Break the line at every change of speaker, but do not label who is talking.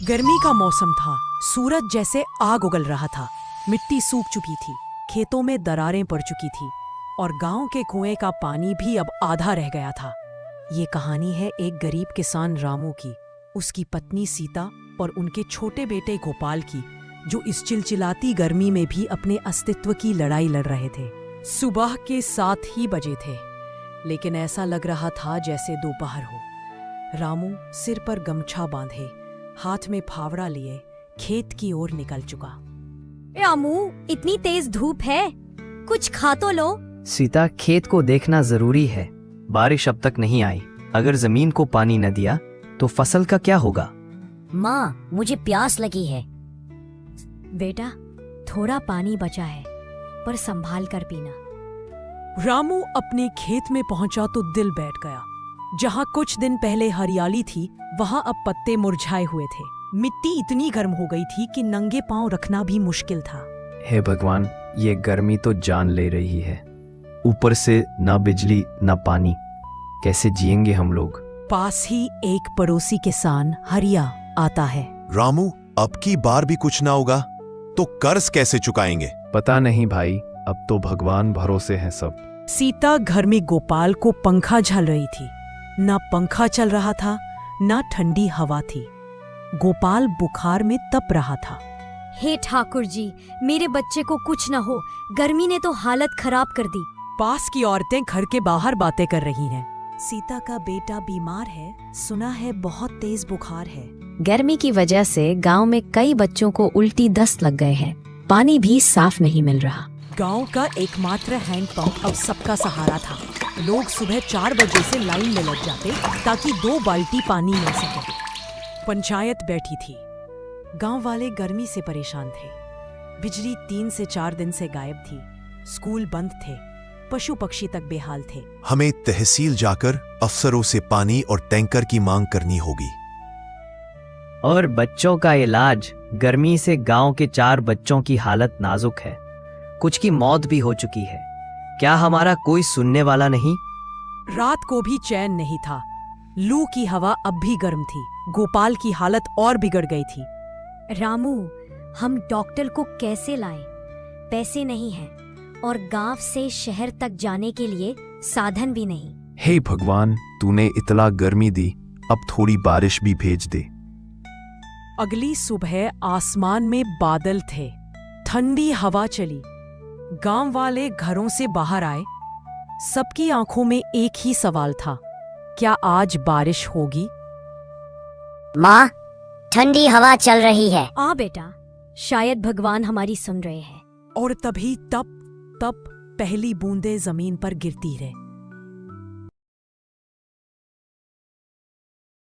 गर्मी का मौसम था। सूरज जैसे आग उगल रहा था। मिट्टी सूख चुकी थी, खेतों में दरारें पड़ चुकी थी और गांव के कुएं का पानी भी अब आधा रह गया था। ये कहानी है एक गरीब किसान रामू की, उसकी पत्नी सीता और उनके छोटे बेटे गोपाल की, जो इस चिलचिलाती गर्मी में भी अपने अस्तित्व की लड़ाई लड़ रहे थे। सुबह के 7 ही बजे थे, लेकिन ऐसा लग रहा था जैसे दोपहर हो। रामू सिर पर गमछा बांधे, हाथ में फावड़ा लिए खेत की ओर निकल चुका।
रामू, इतनी तेज धूप है, कुछ खा तो लो।
सीता, खेत को देखना जरूरी है। बारिश अब तक नहीं आई। अगर जमीन को पानी न दिया तो फसल का क्या होगा?
माँ, मुझे प्यास लगी है। बेटा, थोड़ा पानी बचा है, पर संभाल कर पीना।
रामू अपने खेत में पहुंचा तो दिल बैठ गया। जहां कुछ दिन पहले हरियाली थी, वहां अब पत्ते मुरझाए हुए थे। मिट्टी इतनी गर्म हो गई थी कि नंगे पांव रखना भी मुश्किल था।
हे भगवान, ये गर्मी तो जान ले रही है। ऊपर से ना बिजली ना पानी, कैसे जिएंगे हम लोग?
पास ही एक पड़ोसी किसान हरिया आता है।
रामू, अब की बार भी कुछ ना होगा तो कर्ज कैसे चुकाएंगे?
पता नहीं भाई, अब तो भगवान भरोसे हैं सब।
सीता घर में गोपाल को पंखा झल रही थी। ना पंखा चल रहा था, ना ठंडी हवा थी। गोपाल बुखार में तप रहा था।
हे ठाकुर जी, मेरे बच्चे को कुछ न हो, गर्मी ने तो हालत खराब कर दी।
पास की औरतें घर के बाहर बातें कर रही हैं। सीता का बेटा बीमार है, सुना है बहुत तेज बुखार है।
गर्मी की वजह से गांव में कई बच्चों को उल्टी दस्त लग गए हैं। पानी भी साफ नहीं मिल रहा।
गांव का एकमात्र हैंडपंप अब सबका सहारा था। लोग सुबह 4 बजे से लाइन में लग जाते ताकि 2 बाल्टी पानी मिल सके। पंचायत बैठी थी। गांव वाले गर्मी से परेशान थे। बिजली 3 से 4 दिन से गायब थी। स्कूल बंद थे। पशु पक्षी तक बेहाल थे।
हमें तहसील जाकर अफसरों से पानी और टैंकर की मांग करनी होगी।
और बच्चों का इलाज। गर्मी से गांव के 4 बच्चों की हालत नाजुक है। कुछ की मौत भी हो चुकी है। क्या हमारा कोई सुनने वाला नहीं?
रात को भी चैन नहीं था। लू की हवा अब भी गर्म थी। गोपाल की हालत और बिगड़ गई थी।
रामू, हम डॉक्टर को कैसे लाएं? पैसे नहीं हैं और गांव से शहर तक जाने के लिए साधन भी नहीं।
हे भगवान, तूने इतना गर्मी दी, अब थोड़ी बारिश भी भेज दे।
अगली सुबह आसमान में बादल थे। ठंडी हवा चली। गांव वाले घरों से बाहर आए। सबकी आंखों में एक ही सवाल था, क्या आज बारिश होगी?
माँ, ठंडी हवा चल रही है।
आ बेटा, शायद भगवान हमारी सुन रहे हैं।
और तभी तप तप पहली बूंदें जमीन पर गिरती रहे।